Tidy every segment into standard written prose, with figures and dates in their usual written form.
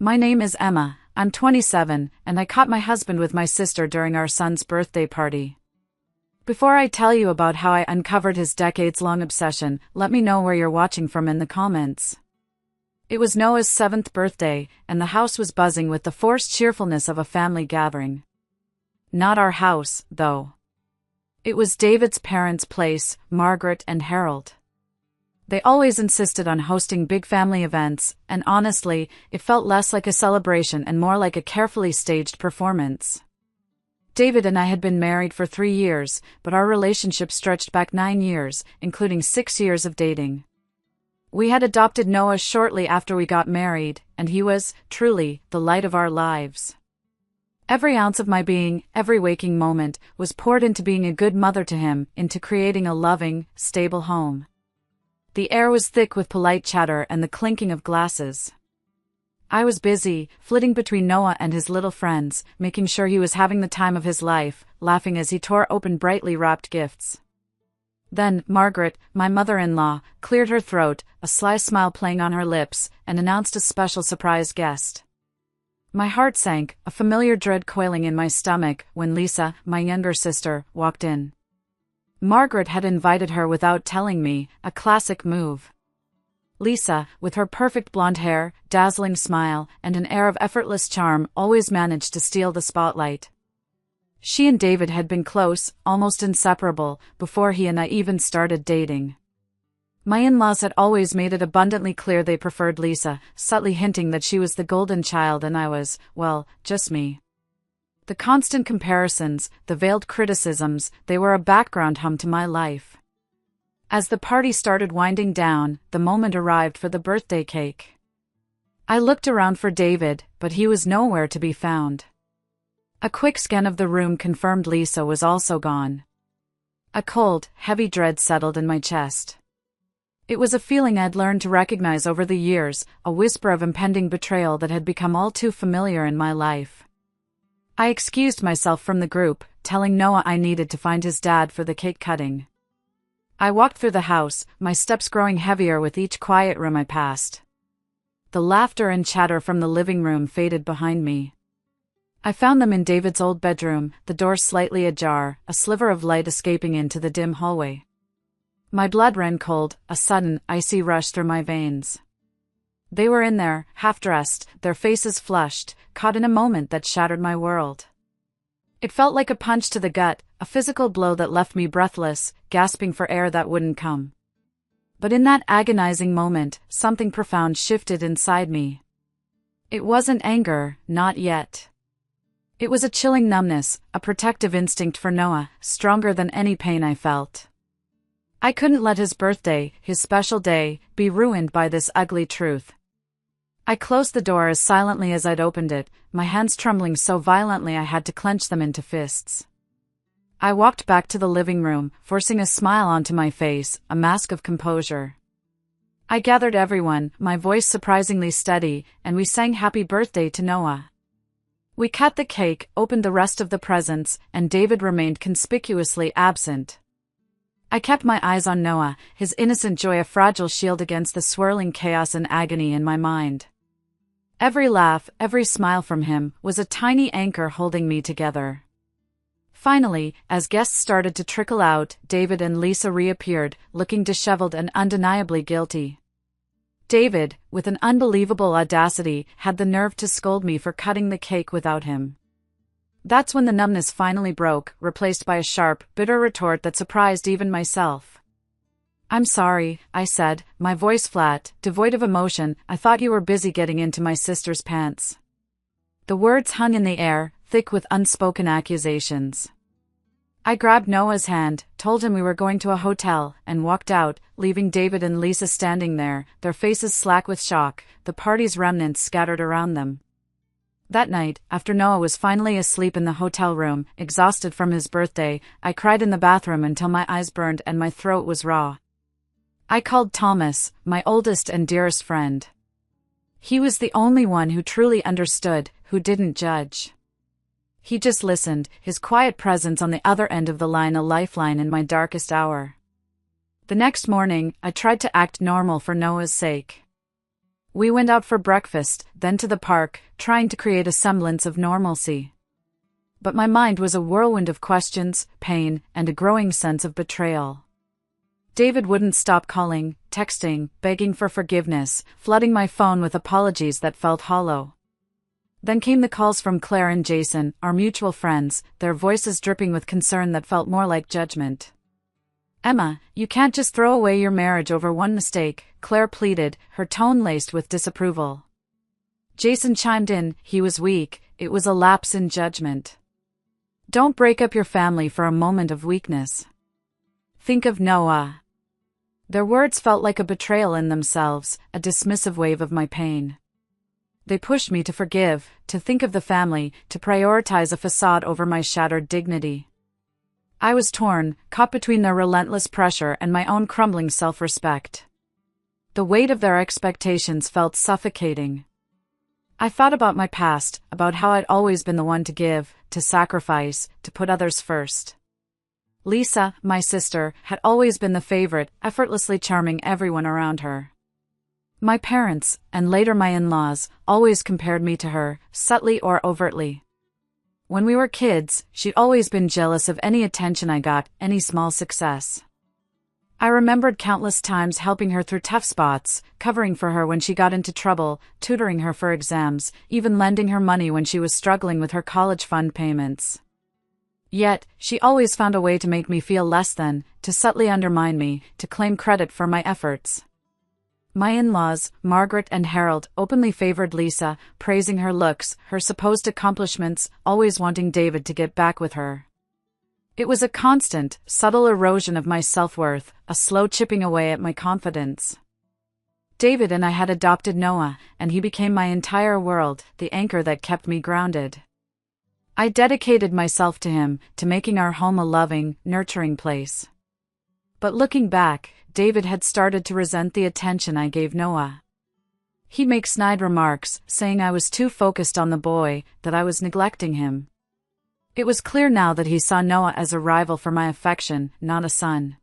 My name is Emma, I'm 27, and I caught my husband with my sister during our son's birthday party. Before I tell you about how I uncovered his decades-long obsession, let me know where you're watching from in the comments. It was Noah's 7th birthday, and the house was buzzing with the forced cheerfulness of a family gathering. Not our house, though. It was David's parents' place, Margaret and Harold. They always insisted on hosting big family events, and honestly, it felt less like a celebration and more like a carefully staged performance. David and I had been married for 3 years, but our relationship stretched back 9 years, including 6 years of dating. We had adopted Noah shortly after we got married, and he was, truly, the light of our lives. Every ounce of my being, every waking moment, was poured into being a good mother to him, into creating a loving, stable home. The air was thick with polite chatter and the clinking of glasses. I was busy, flitting between Noah and his little friends, making sure he was having the time of his life, laughing as he tore open brightly wrapped gifts. Then, Margaret, my mother-in-law, cleared her throat, a sly smile playing on her lips, and announced a special surprise guest. My heart sank, a familiar dread coiling in my stomach, when Lisa, my younger sister, walked in. Margaret had invited her without telling me, a classic move. Lisa, with her perfect blonde hair, dazzling smile, and an air of effortless charm, always managed to steal the spotlight. She and David had been close, almost inseparable, before he and I even started dating. My in-laws had always made it abundantly clear they preferred Lisa, subtly hinting that she was the golden child and I was, well, just me. The constant comparisons, the veiled criticisms, they were a background hum to my life. As the party started winding down, the moment arrived for the birthday cake. I looked around for David, but he was nowhere to be found. A quick scan of the room confirmed Lisa was also gone. A cold, heavy dread settled in my chest. It was a feeling I'd learned to recognize over the years, a whisper of impending betrayal that had become all too familiar in my life. I excused myself from the group, telling Noah I needed to find his dad for the cake cutting. I walked through the house, my steps growing heavier with each quiet room I passed. The laughter and chatter from the living room faded behind me. I found them in David's old bedroom, the door slightly ajar, a sliver of light escaping into the dim hallway. My blood ran cold, a sudden, icy rush through my veins. They were in there, half-dressed, their faces flushed, caught in a moment that shattered my world. It felt like a punch to the gut, a physical blow that left me breathless, gasping for air that wouldn't come. But in that agonizing moment, something profound shifted inside me. It wasn't anger, not yet. It was a chilling numbness, a protective instinct for Noah, stronger than any pain I felt. I couldn't let his birthday, his special day, be ruined by this ugly truth. I closed the door as silently as I'd opened it, my hands trembling so violently I had to clench them into fists. I walked back to the living room, forcing a smile onto my face, a mask of composure. I gathered everyone, my voice surprisingly steady, and we sang happy birthday to Noah. We cut the cake, opened the rest of the presents, and David remained conspicuously absent. I kept my eyes on Noah, his innocent joy a fragile shield against the swirling chaos and agony in my mind. Every laugh, every smile from him, was a tiny anchor holding me together. Finally, as guests started to trickle out, David and Lisa reappeared, looking disheveled and undeniably guilty. David, with an unbelievable audacity, had the nerve to scold me for cutting the cake without him. That's when the numbness finally broke, replaced by a sharp, bitter retort that surprised even myself. "I'm sorry," I said, my voice flat, devoid of emotion. "I thought you were busy getting into my sister's pants." The words hung in the air, thick with unspoken accusations. I grabbed Noah's hand, told him we were going to a hotel, and walked out, leaving David and Lisa standing there, their faces slack with shock, the party's remnants scattered around them. That night, after Noah was finally asleep in the hotel room, exhausted from his birthday, I cried in the bathroom until my eyes burned and my throat was raw. I called Thomas, my oldest and dearest friend. He was the only one who truly understood, who didn't judge. He just listened, his quiet presence on the other end of the line a lifeline in my darkest hour. The next morning, I tried to act normal for Noah's sake. We went out for breakfast, then to the park, trying to create a semblance of normalcy. But my mind was a whirlwind of questions, pain, and a growing sense of betrayal. David wouldn't stop calling, texting, begging for forgiveness, flooding my phone with apologies that felt hollow. Then came the calls from Claire and Jason, our mutual friends, their voices dripping with concern that felt more like judgment. "Emma, you can't just throw away your marriage over one mistake," Claire pleaded, her tone laced with disapproval. Jason chimed in, he was weak, it was a lapse in judgment. "Don't break up your family for a moment of weakness. Think of Noah." Their words felt like a betrayal in themselves, a dismissive wave of my pain. They pushed me to forgive, to think of the family, to prioritize a facade over my shattered dignity. I was torn, caught between their relentless pressure and my own crumbling self-respect. The weight of their expectations felt suffocating. I thought about my past, about how I'd always been the one to give, to sacrifice, to put others first. Lisa, my sister, had always been the favorite, effortlessly charming everyone around her. My parents, and later my in-laws, always compared me to her, subtly or overtly. When we were kids, she'd always been jealous of any attention I got, any small success. I remembered countless times helping her through tough spots, covering for her when she got into trouble, tutoring her for exams, even lending her money when she was struggling with her college fund payments. Yet, she always found a way to make me feel less than, to subtly undermine me, to claim credit for my efforts. My in-laws, Margaret and Harold, openly favored Lisa, praising her looks, her supposed accomplishments, always wanting David to get back with her. It was a constant, subtle erosion of my self-worth, a slow chipping away at my confidence. David and I had adopted Noah, and he became my entire world, the anchor that kept me grounded. I dedicated myself to him, to making our home a loving, nurturing place. But looking back, David had started to resent the attention I gave Noah. He'd make snide remarks, saying I was too focused on the boy, that I was neglecting him. It was clear now that he saw Noah as a rival for my affection, not a son.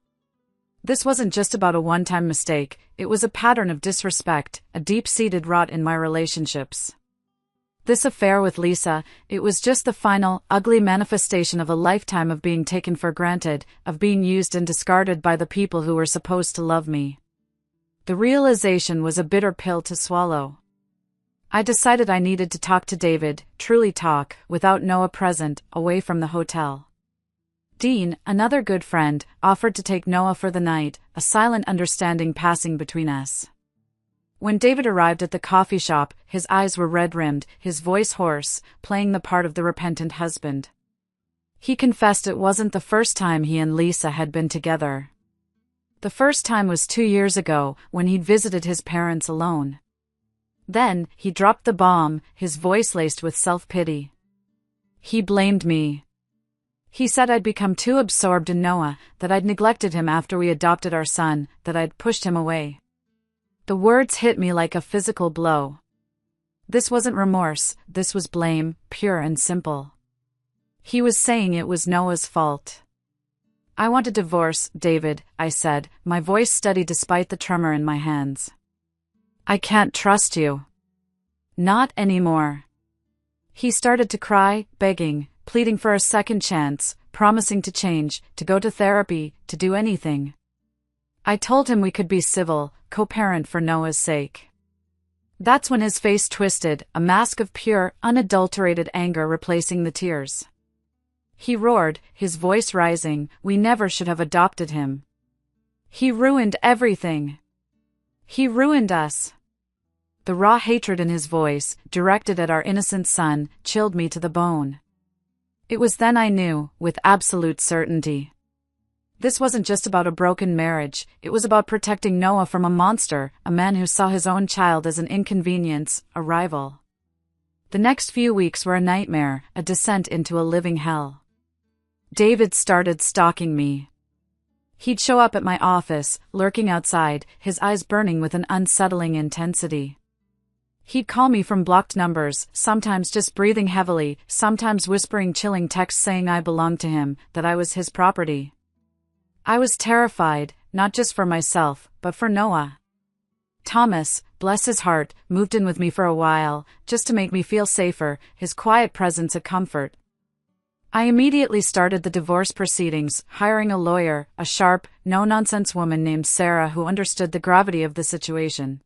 This wasn't just about a one-time mistake, it was a pattern of disrespect, a deep-seated rot in my relationships. This affair with Lisa, it was just the final, ugly manifestation of a lifetime of being taken for granted, of being used and discarded by the people who were supposed to love me. The realization was a bitter pill to swallow. I decided I needed to talk to David, truly talk, without Noah present, away from the hotel. Dean, another good friend, offered to take Noah for the night, a silent understanding passing between us. When David arrived at the coffee shop, his eyes were red-rimmed, his voice hoarse, playing the part of the repentant husband. He confessed it wasn't the first time he and Lisa had been together. The first time was 2 years ago, when he'd visited his parents alone. Then, he dropped the bomb, his voice laced with self-pity. He blamed me. He said I'd become too absorbed in Noah, that I'd neglected him after we adopted our son, that I'd pushed him away. The words hit me like a physical blow. This wasn't remorse, this was blame, pure and simple. He was saying it was Noah's fault. "I want a divorce, David," I said, my voice steady despite the tremor in my hands. "I can't trust you." "Not anymore." He started to cry, begging, pleading for a second chance, promising to change, to go to therapy, to do anything. I told him we could be civil, co-parent for Noah's sake. That's when his face twisted, a mask of pure, unadulterated anger replacing the tears. He roared, his voice rising, "We never should have adopted him. He ruined everything. He ruined us." The raw hatred in his voice, directed at our innocent son, chilled me to the bone. It was then I knew, with absolute certainty. This wasn't just about a broken marriage, it was about protecting Noah from a monster, a man who saw his own child as an inconvenience, a rival. The next few weeks were a nightmare, a descent into a living hell. David started stalking me. He'd show up at my office, lurking outside, his eyes burning with an unsettling intensity. He'd call me from blocked numbers, sometimes just breathing heavily, sometimes whispering chilling texts saying I belonged to him, that I was his property. I was terrified, not just for myself, but for Noah. Thomas, bless his heart, moved in with me for a while, just to make me feel safer, his quiet presence a comfort. I immediately started the divorce proceedings, hiring a lawyer, a sharp, no-nonsense woman named Sarah who understood the gravity of the situation.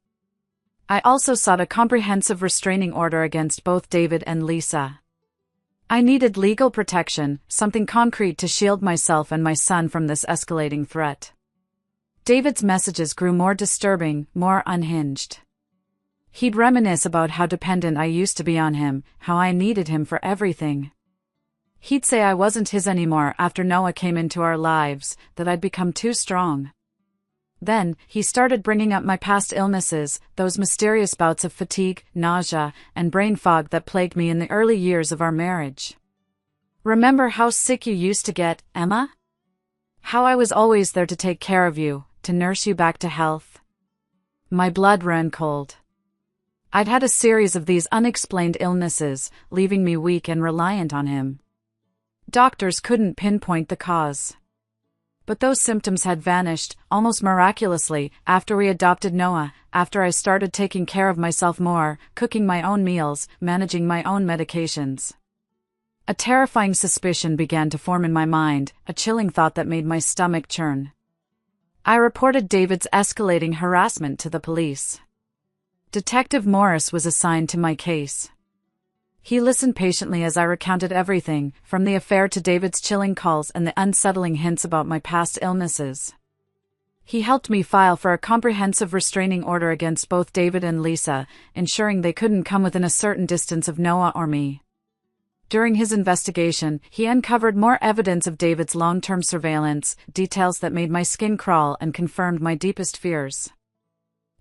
I also sought a comprehensive restraining order against both David and Lisa. I needed legal protection, something concrete to shield myself and my son from this escalating threat. David's messages grew more disturbing, more unhinged. He'd reminisce about how dependent I used to be on him, how I needed him for everything. He'd say I wasn't his anymore after Noah came into our lives, that I'd become too strong. Then, he started bringing up my past illnesses, those mysterious bouts of fatigue, nausea, and brain fog that plagued me in the early years of our marriage. Remember how sick you used to get, Emma? How I was always there to take care of you, to nurse you back to health? My blood ran cold. I'd had a series of these unexplained illnesses, leaving me weak and reliant on him. Doctors couldn't pinpoint the cause. But those symptoms had vanished, almost miraculously, after we adopted Noah, after I started taking care of myself more, cooking my own meals, managing my own medications. A terrifying suspicion began to form in my mind, a chilling thought that made my stomach churn. I reported David's escalating harassment to the police. Detective Morris was assigned to my case. He listened patiently as I recounted everything, from the affair to David's chilling calls and the unsettling hints about my past illnesses. He helped me file for a comprehensive restraining order against both David and Lisa, ensuring they couldn't come within a certain distance of Noah or me. During his investigation, he uncovered more evidence of David's long-term surveillance, details that made my skin crawl and confirmed my deepest fears.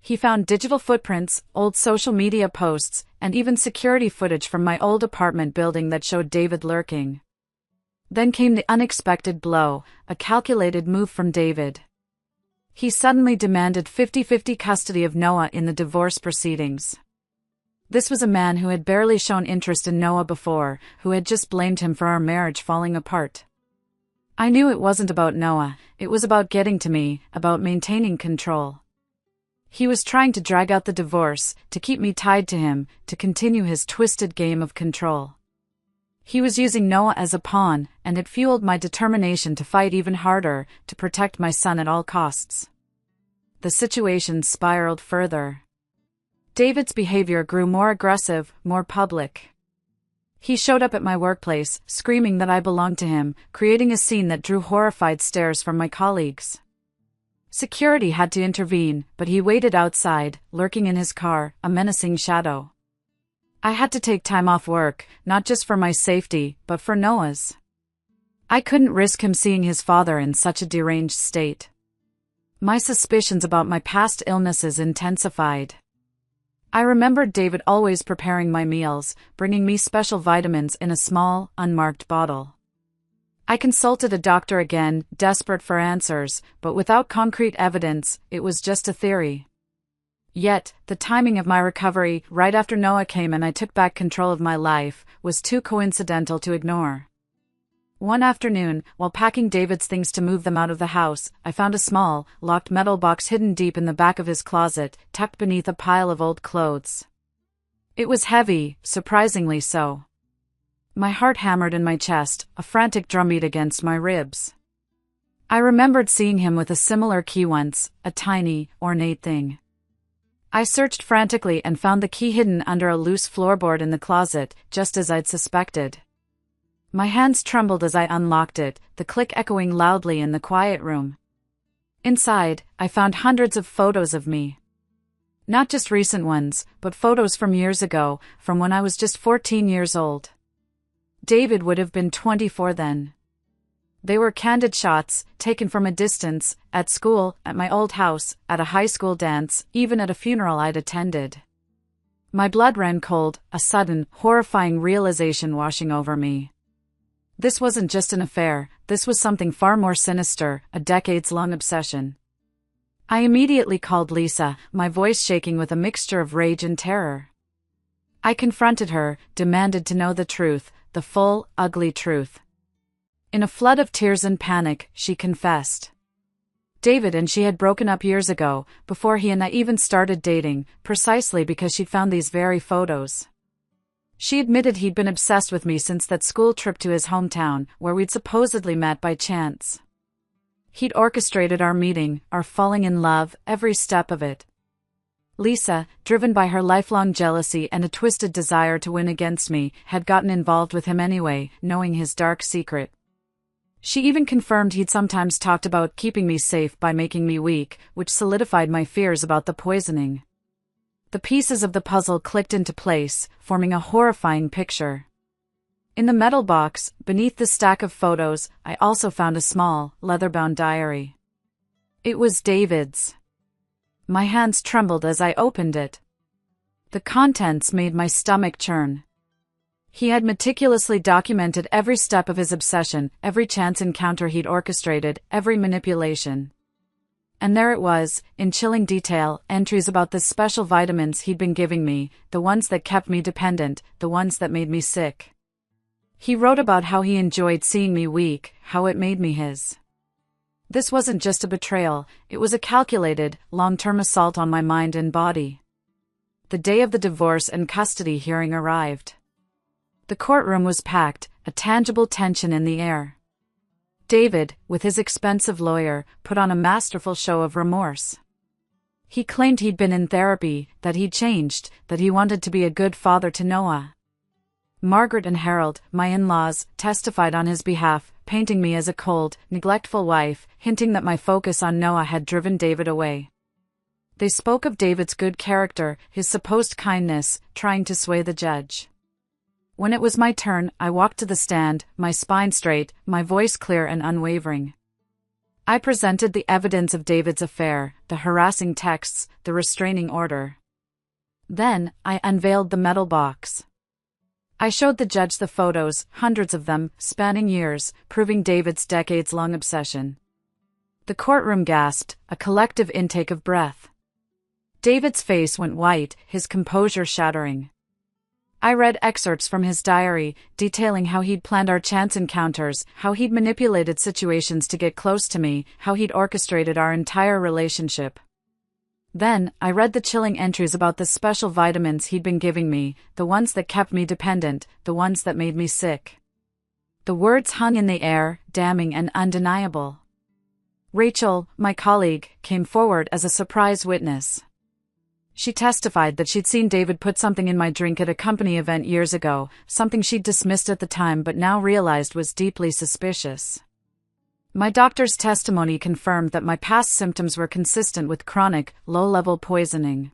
He found digital footprints, old social media posts, and even security footage from my old apartment building that showed David lurking. Then came the unexpected blow, a calculated move from David. He suddenly demanded 50-50 custody of Noah in the divorce proceedings. This was a man who had barely shown interest in Noah before, who had just blamed him for our marriage falling apart. I knew it wasn't about Noah, it was about getting to me, about maintaining control. He was trying to drag out the divorce, to keep me tied to him, to continue his twisted game of control. He was using Noah as a pawn, and it fueled my determination to fight even harder, to protect my son at all costs. The situation spiraled further. David's behavior grew more aggressive, more public. He showed up at my workplace, screaming that I belonged to him, creating a scene that drew horrified stares from my colleagues. Security had to intervene, but he waited outside, lurking in his car, a menacing shadow. I had to take time off work, not just for my safety, but for Noah's. I couldn't risk him seeing his father in such a deranged state. My suspicions about my past illnesses intensified. I remembered David always preparing my meals, bringing me special vitamins in a small, unmarked bottle. I consulted a doctor again, desperate for answers, but without concrete evidence, it was just a theory. Yet, the timing of my recovery, right after Noah came and I took back control of my life, was too coincidental to ignore. One afternoon, while packing David's things to move them out of the house, I found a small, locked metal box hidden deep in the back of his closet, tucked beneath a pile of old clothes. It was heavy, surprisingly so. My heart hammered in my chest, a frantic drumbeat against my ribs. I remembered seeing him with a similar key once, a tiny, ornate thing. I searched frantically and found the key hidden under a loose floorboard in the closet, just as I'd suspected. My hands trembled as I unlocked it, the click echoing loudly in the quiet room. Inside, I found hundreds of photos of me. Not just recent ones, but photos from years ago, from when I was just 14 years old. David would have been 24 then. They were candid shots, taken from a distance, at school, at my old house, at a high school dance, even at a funeral I'd attended. My blood ran cold, a sudden, horrifying realization washing over me. This wasn't just an affair, this was something far more sinister, a decades-long obsession. I immediately called Lisa, my voice shaking with a mixture of rage and terror. I confronted her, demanded to know the truth, the full, ugly truth. In a flood of tears and panic, she confessed. David and she had broken up years ago, before he and I even started dating, precisely because she'd found these very photos. She admitted he'd been obsessed with me since that school trip to his hometown, where we'd supposedly met by chance. He'd orchestrated our meeting, our falling in love, every step of it. Lisa, driven by her lifelong jealousy and a twisted desire to win against me, had gotten involved with him anyway, knowing his dark secret. She even confirmed he'd sometimes talked about keeping me safe by making me weak, which solidified my fears about the poisoning. The pieces of the puzzle clicked into place, forming a horrifying picture. In the metal box, beneath the stack of photos, I also found a small, leather-bound diary. It was David's. My hands trembled as I opened it. The contents made my stomach churn. He had meticulously documented every step of his obsession, every chance encounter he'd orchestrated, every manipulation. And there it was, in chilling detail, entries about the special vitamins he'd been giving me, the ones that kept me dependent, the ones that made me sick. He wrote about how he enjoyed seeing me weak, how it made me his. This wasn't just a betrayal, it was a calculated, long-term assault on my mind and body. The day of the divorce and custody hearing arrived. The courtroom was packed, a tangible tension in the air. David, with his expensive lawyer, put on a masterful show of remorse. He claimed he'd been in therapy, that he'd changed, that he wanted to be a good father to Noah. Margaret and Harold, my in-laws, testified on his behalf, painting me as a cold, neglectful wife, hinting that my focus on Noah had driven David away. They spoke of David's good character, his supposed kindness, trying to sway the judge. When it was my turn, I walked to the stand, my spine straight, my voice clear and unwavering. I presented the evidence of David's affair, the harassing texts, the restraining order. Then, I unveiled the metal box. I showed the judge the photos, hundreds of them, spanning years, proving David's decades-long obsession. The courtroom gasped, a collective intake of breath. David's face went white, his composure shattering. I read excerpts from his diary, detailing how he'd planned our chance encounters, how he'd manipulated situations to get close to me, how he'd orchestrated our entire relationship. Then, I read the chilling entries about the special vitamins he'd been giving me, the ones that kept me dependent, the ones that made me sick. The words hung in the air, damning and undeniable. Rachel, my colleague, came forward as a surprise witness. She testified that she'd seen David put something in my drink at a company event years ago, something she'd dismissed at the time but now realized was deeply suspicious. My doctor's testimony confirmed that my past symptoms were consistent with chronic, low-level poisoning.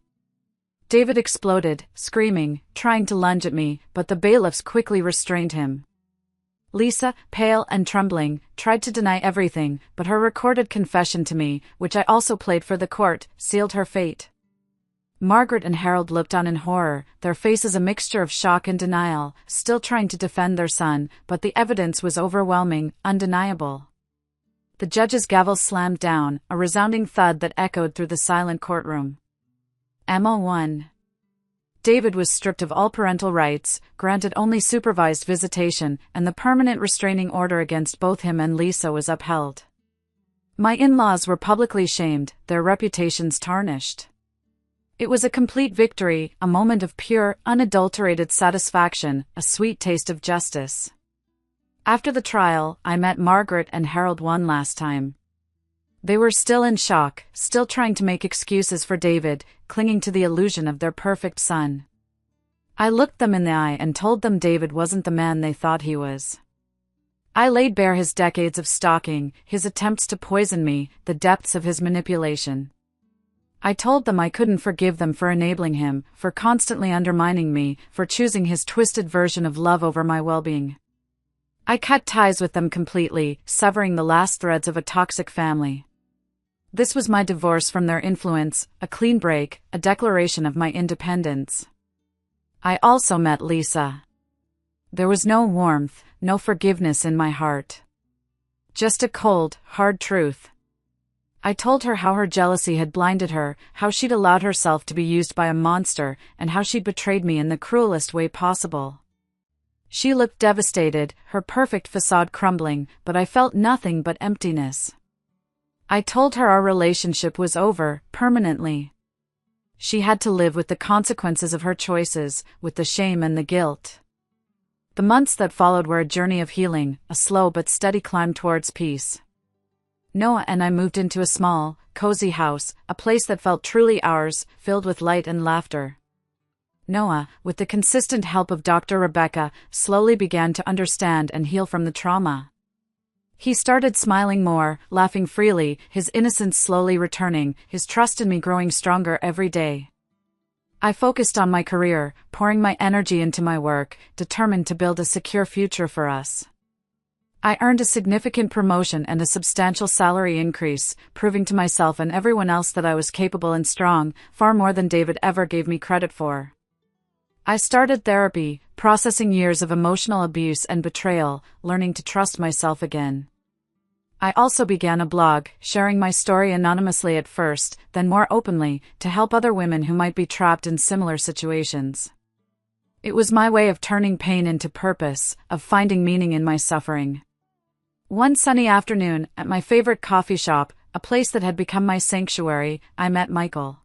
David exploded, screaming, trying to lunge at me, but the bailiffs quickly restrained him. Lisa, pale and trembling, tried to deny everything, but her recorded confession to me, which I also played for the court, sealed her fate. Margaret and Harold looked on in horror, their faces a mixture of shock and denial, still trying to defend their son, but the evidence was overwhelming, undeniable. The judge's gavel slammed down, a resounding thud that echoed through the silent courtroom. MO1. David was stripped of all parental rights, granted only supervised visitation, and the permanent restraining order against both him and Lisa was upheld. My in-laws were publicly shamed, their reputations tarnished. It was a complete victory, a moment of pure, unadulterated satisfaction, a sweet taste of justice. After the trial, I met Margaret and Harold one last time. They were still in shock, still trying to make excuses for David, clinging to the illusion of their perfect son. I looked them in the eye and told them David wasn't the man they thought he was. I laid bare his decades of stalking, his attempts to poison me, the depths of his manipulation. I told them I couldn't forgive them for enabling him, for constantly undermining me, for choosing his twisted version of love over my well-being. I cut ties with them completely, severing the last threads of a toxic family. This was my divorce from their influence, a clean break, a declaration of my independence. I also met Lisa. There was no warmth, no forgiveness in my heart. Just a cold, hard truth. I told her how her jealousy had blinded her, how she'd allowed herself to be used by a monster, and how she'd betrayed me in the cruelest way possible. She looked devastated, her perfect facade crumbling, but I felt nothing but emptiness. I told her our relationship was over, permanently. She had to live with the consequences of her choices, with the shame and the guilt. The months that followed were a journey of healing, a slow but steady climb towards peace. Noah and I moved into a small, cozy house, a place that felt truly ours, filled with light and laughter. Noah, with the consistent help of Dr. Rebecca, slowly began to understand and heal from the trauma. He started smiling more, laughing freely, his innocence slowly returning, his trust in me growing stronger every day. I focused on my career, pouring my energy into my work, determined to build a secure future for us. I earned a significant promotion and a substantial salary increase, proving to myself and everyone else that I was capable and strong, far more than David ever gave me credit for. I started therapy, processing years of emotional abuse and betrayal, learning to trust myself again. I also began a blog, sharing my story anonymously at first, then more openly, to help other women who might be trapped in similar situations. It was my way of turning pain into purpose, of finding meaning in my suffering. One sunny afternoon, at my favorite coffee shop, a place that had become my sanctuary, I met Michael.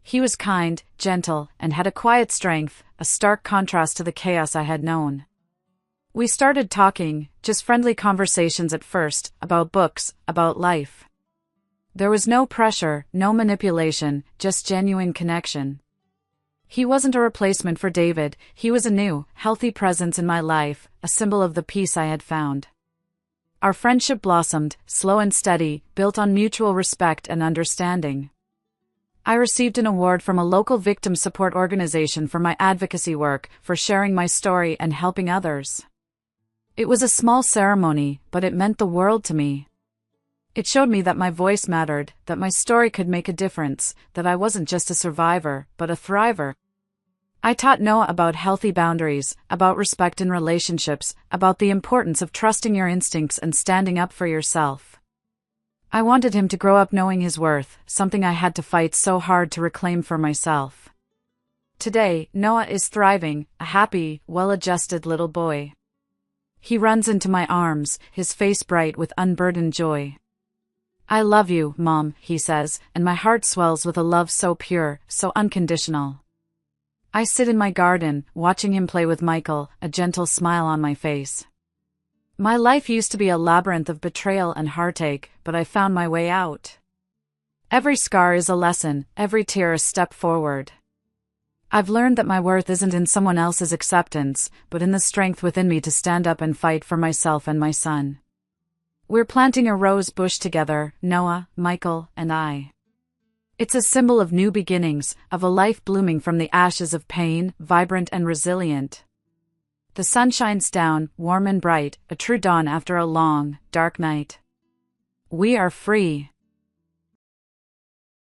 He was kind, gentle, and had a quiet strength, a stark contrast to the chaos I had known. We started talking, just friendly conversations at first, about books, about life. There was no pressure, no manipulation, just genuine connection. He wasn't a replacement for David, he was a new, healthy presence in my life, a symbol of the peace I had found. Our friendship blossomed, slow and steady, built on mutual respect and understanding. I received an award from a local victim support organization for my advocacy work, for sharing my story and helping others. It was a small ceremony, but it meant the world to me. It showed me that my voice mattered, that my story could make a difference, that I wasn't just a survivor, but a thriver. I taught Noah about healthy boundaries, about respect in relationships, about the importance of trusting your instincts and standing up for yourself. I wanted him to grow up knowing his worth, something I had to fight so hard to reclaim for myself. Today, Noah is thriving, a happy, well-adjusted little boy. He runs into my arms, his face bright with unburdened joy. "I love you, Mom," he says, and my heart swells with a love so pure, so unconditional. I sit in my garden, watching him play with Michael, a gentle smile on my face. My life used to be a labyrinth of betrayal and heartache, but I found my way out. Every scar is a lesson, every tear a step forward. I've learned that my worth isn't in someone else's acceptance, but in the strength within me to stand up and fight for myself and my son. We're planting a rose bush together, Noah, Michael, and I. It's a symbol of new beginnings, of a life blooming from the ashes of pain, vibrant and resilient. The sun shines down, warm and bright, a true dawn after a long, dark night. We are free.